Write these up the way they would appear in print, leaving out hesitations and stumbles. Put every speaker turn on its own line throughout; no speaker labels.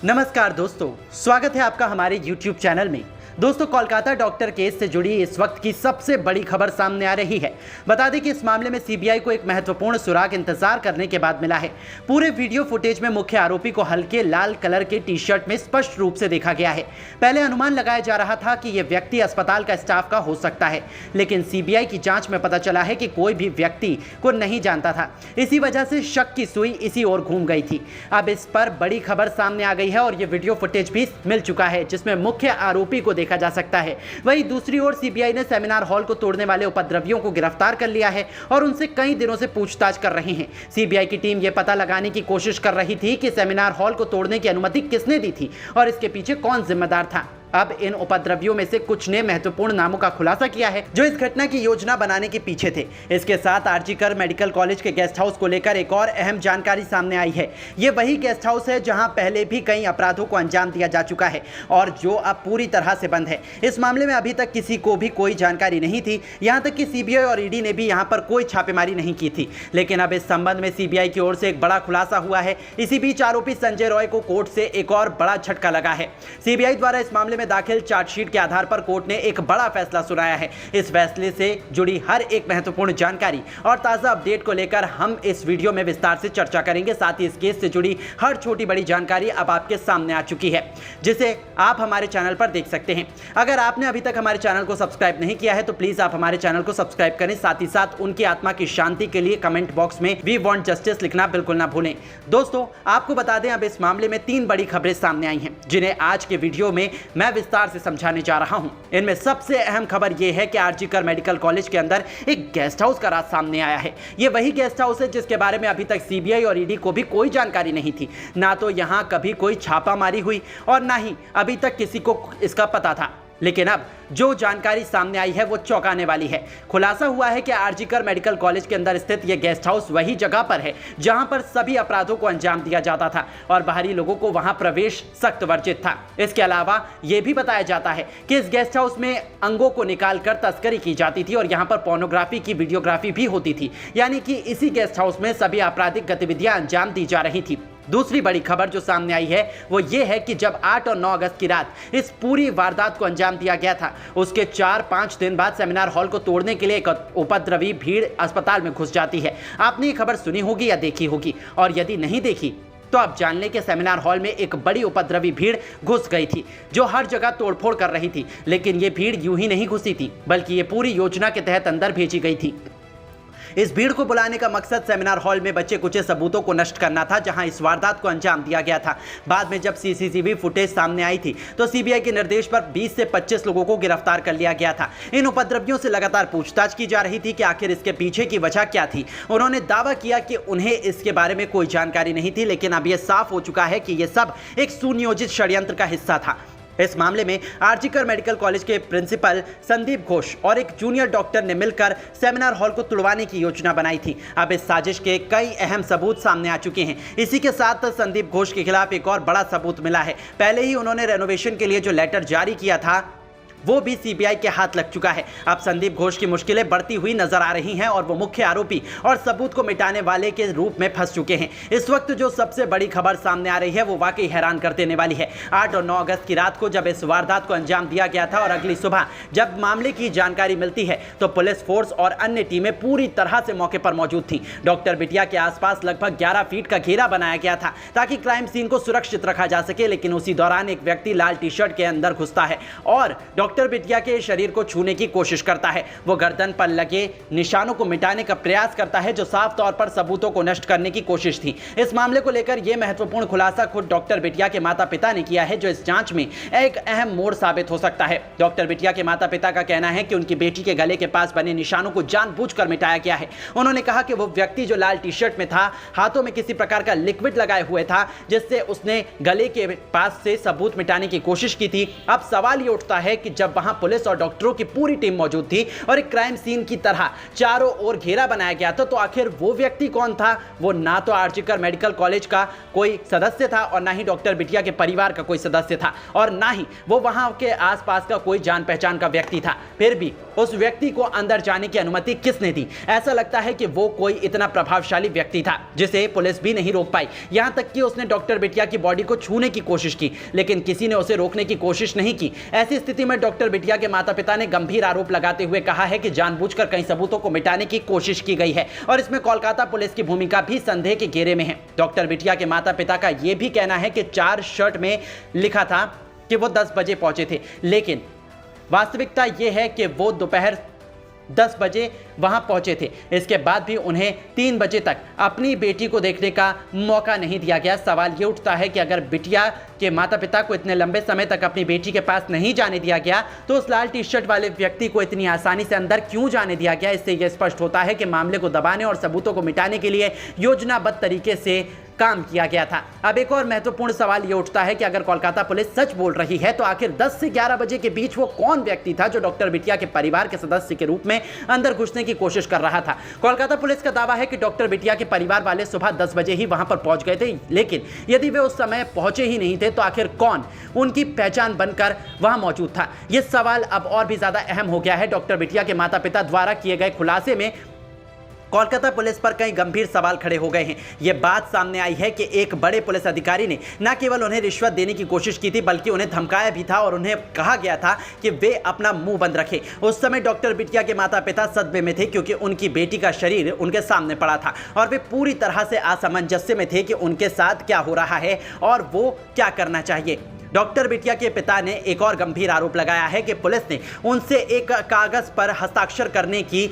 नमस्कार दोस्तों, स्वागत है आपका हमारे YouTube चैनल में। दोस्तों, कोलकाता डॉक्टर केस से जुड़ी इस वक्त की सबसे बड़ी खबर सामने आ रही है। बता दें कि इस मामले में सीबीआई को एक महत्वपूर्ण सुराग इंतजार करने के बाद मिला है। पूरे वीडियो फुटेज में मुख्य आरोपी को हल्के लाल कलर के टी शर्ट में स्पष्ट रूप से देखा गया है। पहले अनुमान लगाया जा रहा था कि यह व्यक्ति अस्पताल का स्टाफ का हो सकता है, लेकिन सीबीआई की जांच में पता चला है कि कोई भी व्यक्ति को नहीं जानता था। इसी वजह से शक की सुई इसी ओर घूम गई थी। अब इस पर बड़ी खबर सामने आ गई है और यह वीडियो फुटेज भी मिल चुका है, जिसमें मुख्य आरोपी को देखा जा सकता है। वहीं दूसरी ओर सीबीआई ने सेमिनार हॉल को तोड़ने वाले उपद्रवियों को गिरफ्तार कर लिया है और उनसे कई दिनों से पूछताछ कर रहे हैं। सीबीआई की टीम यह पता लगाने की कोशिश कर रही थी कि सेमिनार हॉल को तोड़ने की अनुमति किसने दी थी और इसके पीछे कौन जिम्मेदार था। अब इन उपद्रवियों में से कुछ ने महत्वपूर्ण नामों का खुलासा किया है जो इस घटना की योजना बनाने के पीछे थे। इसके साथ आरजीकर मेडिकल कॉलेज के गेस्ट हाउस को लेकर एक और अहम जानकारी सामने आई है। ये वही गेस्ट हाउस है जहां पहले भी कई अपराधों को अंजाम दिया जा चुका है और जो अब पूरी तरह से बंद है। इस मामले में अभी तक किसी को भी कोई जानकारी नहीं थी, यहाँ तक कि सीबीआई और ईडी ने भी यहाँ पर कोई छापेमारी नहीं की थी। लेकिन अब इस संबंध में सीबीआई की ओर से एक बड़ा खुलासा हुआ है। इसी बीच आरोपी संजय रॉय को कोर्ट से एक और बड़ा झटका लगा है। सीबीआई द्वारा इस मामले में दाखिल चार्जशीट के आधार पर कोर्ट ने एक बड़ा फैसला सुनाया है। इस फैसले से जुड़ी हर एक महत्वपूर्ण जानकारी और ताजा अपडेट को लेकर हम इस वीडियो में विस्तार से चर्चा करेंगे। साथ ही इस केस से जुड़ी हर छोटी बड़ी जानकारी अब आपके सामने आ चुकी है, जिसे आप हमारे चैनल पर देख सकते हैं। अगर आपने अभी तक हमारे चैनल को सब्सक्राइब नहीं किया है तो प्लीज आप हमारे चैनल को सब्सक्राइब करें। साथ ही साथ उनकी आत्मा की शांति के लिए कमेंट बॉक्स में वी वांट जस्टिस लिखना बिल्कुल ना भूलें। दोस्तों, आपको बता दें, अब इस मामले में 3 बड़ी खबरें सामने आई हैं, जिन्हें आज के वीडियो में मैं विस्तार से समझाने जा रहा हूं। इनमें सबसे अहम खबर यह है कि आरजीकर मेडिकल कॉलेज के अंदर एक गेस्ट हाउस का राज सामने आया है। यह वही गेस्ट हाउस है जिसके बारे में अभी तक सीबीआई और ईडी को भी कोई जानकारी नहीं थी। ना तो यहां कभी कोई छापामारी हुई और ना ही अभी तक किसी को इसका पता था। लेकिन अब जो जानकारी सामने आई है वो चौंकाने वाली है। खुलासा हुआ है कि आरजीकर मेडिकल कॉलेज के अंदर स्थित यह गेस्ट हाउस वही जगह पर है जहां पर सभी अपराधों को अंजाम दिया जाता था और बाहरी लोगों को वहां प्रवेश सख्त वर्जित था। इसके अलावा यह भी बताया जाता है कि इस गेस्ट हाउस में अंगों को निकालकर तस्करी की जाती थी और यहां पर पोर्नोग्राफी की वीडियोग्राफी भी होती थी, यानी कि इसी गेस्ट हाउस में सभी आपराधिक गतिविधियां अंजाम दी जा रही थी। दूसरी बड़ी खबर जो सामने आई है वो ये है कि जब 8 और 9 अगस्त की रात इस पूरी वारदात को अंजाम दिया गया था, उसके 4-5 दिन बाद सेमिनार हॉल को तोड़ने के लिए एक उपद्रवी भीड़ अस्पताल में घुस जाती है। आपने ये खबर सुनी होगी या देखी होगी, और यदि नहीं देखी तो आप जान लें कि सेमिनार हॉल में एक बड़ी उपद्रवी भीड़ घुस गई थी जो हर जगह तोड़फोड़ कर रही थी। लेकिन ये भीड़ यूं ही नहीं घुसी थी, बल्कि ये पूरी योजना के तहत अंदर भेजी गई थी। इस भीड़ को बुलाने का मकसद सेमिनार हॉल में बचे कुचे सबूतों को नष्ट करना था जहां इस वारदात को अंजाम दिया गया था। बाद में जब सीसीटीवी फुटेज सामने आई थी तो सीबीआई के निर्देश पर 20 से 25 लोगों को गिरफ्तार कर लिया गया था। इन उपद्रवियों से लगातार पूछताछ की जा रही थी कि आखिर इसके पीछे की वजह क्या थी। उन्होंने दावा किया कि उन्हें इसके बारे में कोई जानकारी नहीं थी, लेकिन अब यह साफ हो चुका है कि यह सब एक सुनियोजित षड्यंत्र का हिस्सा था। इस मामले में आरजीकर मेडिकल कॉलेज के प्रिंसिपल संदीप घोष और एक जूनियर डॉक्टर ने मिलकर सेमिनार हॉल को तुड़वाने की योजना बनाई थी। अब इस साजिश के कई अहम सबूत सामने आ चुके हैं। इसी के साथ संदीप घोष के खिलाफ एक और बड़ा सबूत मिला है। पहले ही उन्होंने रेनोवेशन के लिए जो लेटर जारी किया था वो भी सीबीआई के हाथ लग चुका है। अब संदीप घोष की मुश्किलें बढ़ती हुई नजर आ रही हैं और वो मुख्य आरोपी और सबूत को मिटाने वाले के रूप में फंस चुके हैं। इस वक्त जो सबसे बड़ी खबर सामने आ रही है वो वाकई हैरान कर देने वाली है। 8 और 9 अगस्त की रात को जब इस वारदात को अंजाम दिया गया था और अगली सुबह जब मामले की जानकारी मिलती है तो पुलिस फोर्स और अन्य टीमें पूरी तरह से मौके पर मौजूद थी। डॉक्टर बिटिया के आसपास लगभग 11 फीट का घेरा बनाया गया था ताकि क्राइम सीन को सुरक्षित रखा जा सके। लेकिन उसी दौरान एक व्यक्ति लाल टी शर्ट के अंदर घुसता है और डॉक्टर बिटिया के शरीर को छूने की कोशिश करता है। वो गर्दन पर लगे निशानों को मिटाने का प्रयास करता है जो साफ तौर पर सबूतों को नष्ट करने की कोशिश थी। इस मामले को लेकर यह महत्वपूर्ण खुलासा खुद डॉक्टर बिटिया के माता पिता ने किया है, जो इस जांच में एक अहम मोड़ साबित हो सकता है। डॉक्टर बिटिया के माता पिता का कहना है कि उनकी बेटी के गले के पास बने निशानों को जानबूझकर मिटाया गया है। उन्होंने कहा कि वो व्यक्ति जो लाल टी शर्ट में था हाथों में किसी प्रकार का लिक्विड लगाए हुए था जिससे उसने गले के पास से सबूत मिटाने की कोशिश की थी। अब सवाल ये उठता है कि जब वहां पुलिस और डॉक्टरों की पूरी टीम मौजूद थी और एक क्राइम सीन की तरह चारों ओर घेरा बनाया गया था, तो आखिर वो व्यक्ति कौन था? वो ना तो आरजीकर मेडिकल कॉलेज का कोई सदस्य था और ना ही डॉक्टर बिटिया के परिवार का कोई सदस्य था और ना ही वो वहां के आसपास का कोई जान पहचान का व्यक्ति था। फिर भी उस व्यक्ति को अंदर जाने की अनुमति किसने दी? ऐसा लगता है कि वो कोई इतना प्रभावशाली व्यक्ति था जिसे पुलिस भी नहीं रोक पाई। यहां तक कि उसने डॉक्टर बिटिया की बॉडी को छूने की कोशिश की, लेकिन किसी ने उसे रोकने की कोशिश नहीं की। ऐसी स्थिति में डॉक्टर बिटिया के माता पिता ने गंभीर आरोप लगाते हुए कहा है कि जानबूझकर कई सबूतों को मिटाने की कोशिश की गई है और इसमें कोलकाता पुलिस की भूमिका भी संदेह के घेरे में है। डॉक्टर बिटिया के माता पिता का यह भी कहना है कि 4 शर्ट में लिखा था कि वो 10 बजे पहुंचे थे, लेकिन वास्तविकता यह है कि वो दोपहर 10 बजे वहां पहुंचे थे। इसके बाद भी उन्हें 3 बजे तक अपनी बेटी को देखने का मौका नहीं दिया गया। सवाल ये उठता है कि अगर बिटिया के माता पिता को इतने लंबे समय तक अपनी बेटी के पास नहीं जाने दिया गया, तो उस लाल टी शर्ट वाले व्यक्ति को इतनी आसानी से अंदर क्यों जाने दिया गया? इससे यह स्पष्ट होता है कि मामले को दबाने और सबूतों को मिटाने के लिए योजनाबद्ध तरीके से काम किया गया था। अब एक और महत्वपूर्ण सवाल यह उठता है कि अगर कोलकाता पुलिस सच बोल रही है, तो आखिर 10 से 11 बजे के बीच वो कौन व्यक्ति था जो डॉक्टर बिटिया के परिवार के सदस्य के रूप में अंदर घुसने की कोशिश कर रहा था? कोलकाता पुलिस का दावा है कि डॉक्टर बिटिया के परिवार वाले सुबह 10 बजे ही वहां पर पहुंच गए थे, लेकिन यदि वे उस समय पहुंचे ही नहीं थे, तो आखिर कौन उनकी पहचान बनकर वहां मौजूद था? यह सवाल अब और भी ज्यादा अहम हो गया है। डॉक्टर बिटिया के माता पिता द्वारा किए गए खुलासे में कोलकाता पुलिस पर कई गंभीर सवाल खड़े हो गए हैं। यह बात सामने आई है कि एक बड़े पुलिस अधिकारी ने न केवल उन्हें रिश्वत देने की कोशिश की थी, बल्कि उन्हें धमकाया भी था और उन्हें कहा गया था कि वे अपना मुंह बंद रखें। उस समय डॉक्टर बिटिया के माता पिता सदमे में थे, क्योंकि उनकी बेटी का शरीर उनके सामने पड़ा था और वे पूरी तरह से असमंजस्य में थे कि उनके साथ क्या हो रहा है और वो क्या करना चाहिए। डॉक्टर बिटिया के पिता ने एक और गंभीर आरोप लगाया है कि पुलिस ने उनसे एक कागज पर हस्ताक्षर करने की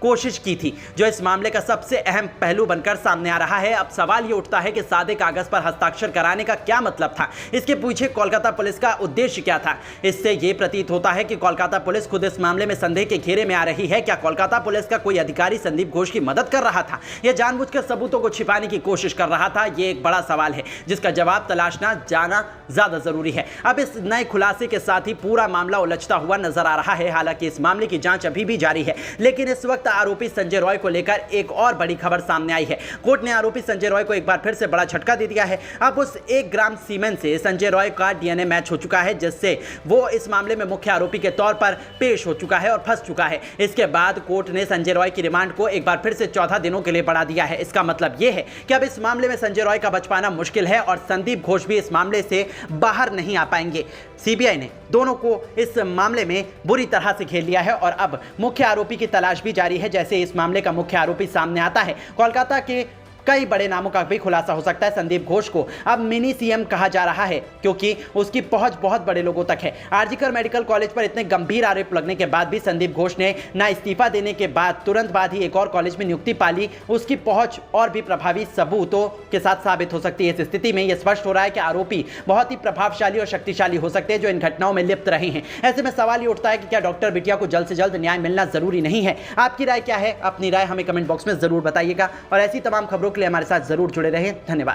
कोशिश की थी, जो इस मामले का सबसे अहम पहलू बनकर सामने आ रहा है। अब सवाल ये उठता है कि सादे कागज पर हस्ताक्षर कराने का क्या मतलब था? इसके पीछे कोलकाता पुलिस का उद्देश्य क्या था? इससे ये प्रतीत होता है कि कोलकाता पुलिस खुद इस मामले में संदेह के घेरे में आ रही है। क्या कोलकाता पुलिस का कोई अधिकारी संदीप घोष की मदद कर रहा था या जानबूझकर सबूतों को छिपाने की कोशिश कर रहा था? ये एक बड़ा सवाल है जिसका जवाब तलाशना जाना ज्यादा जरूरी है। अब इस नए खुलासे के साथ ही पूरा मामला उलझता हुआ नजर आ रहा है। हालांकि इस मामले की जांच अभी भी जारी है, लेकिन इस वक्त आरोपी संजय रॉय को लेकर एक और बड़ी खबर सामने आई है। कोर्ट ने आरोपी संजय रॉय को एक बार फिर से बड़ा झटका दे दिया है। अब उस 1 ग्राम सीमेन से संजय रॉय का डीएनए मैच हो चुका है, जिससे वो इस मामले में मुख्य आरोपी के तौर पर पेश हो चुका है और फंस चुका है। इसके बाद कोर्ट ने संजय रॉय की रिमांड को एक बार फिर से 14 दिनों के लिए बढ़ा दिया है। इसका मतलब यह है कि अब इस मामले में संजय रॉय का बच पाना मुश्किल है और संदीप घोष भी इस मामले से बाहर नहीं आ पाएंगे। सीबीआई ने दोनों को इस मामले में बुरी तरह से घेर लिया है और अब मुख्य आरोपी की तलाश भी जारी है। जैसे इस मामले का मुख्य आरोपी सामने आता है, कोलकाता के कई बड़े नामों का भी खुलासा हो सकता है। संदीप घोष को अब मिनी सीएम कहा जा रहा है, क्योंकि उसकी पहुंच बहुत बड़े लोगों तक है। आरजीकर मेडिकल कॉलेज पर इतने गंभीर आरोप लगने के बाद भी संदीप घोष ने ना इस्तीफा देने के बाद तुरंत बाद ही एक और कॉलेज में नियुक्ति पा ली। उसकी पहुंच और भी प्रभावी सबूतों के साथ साबित हो सकती है। इस स्थिति में यह स्पष्ट हो रहा है कि आरोपी बहुत ही प्रभावशाली और शक्तिशाली हो सकते हैं, जो इन घटनाओं में लिप्त रहे हैं। ऐसे में सवाल ये उठता है कि क्या डॉक्टर बिटिया को जल्द से जल्द न्याय मिलना जरूरी नहीं है? आपकी राय क्या है? अपनी राय हमें कमेंट बॉक्स में जरूर बताइएगा और ऐसी तमाम खबरों के लिए हमारे साथ जरूर जुड़े रहें। धन्यवाद।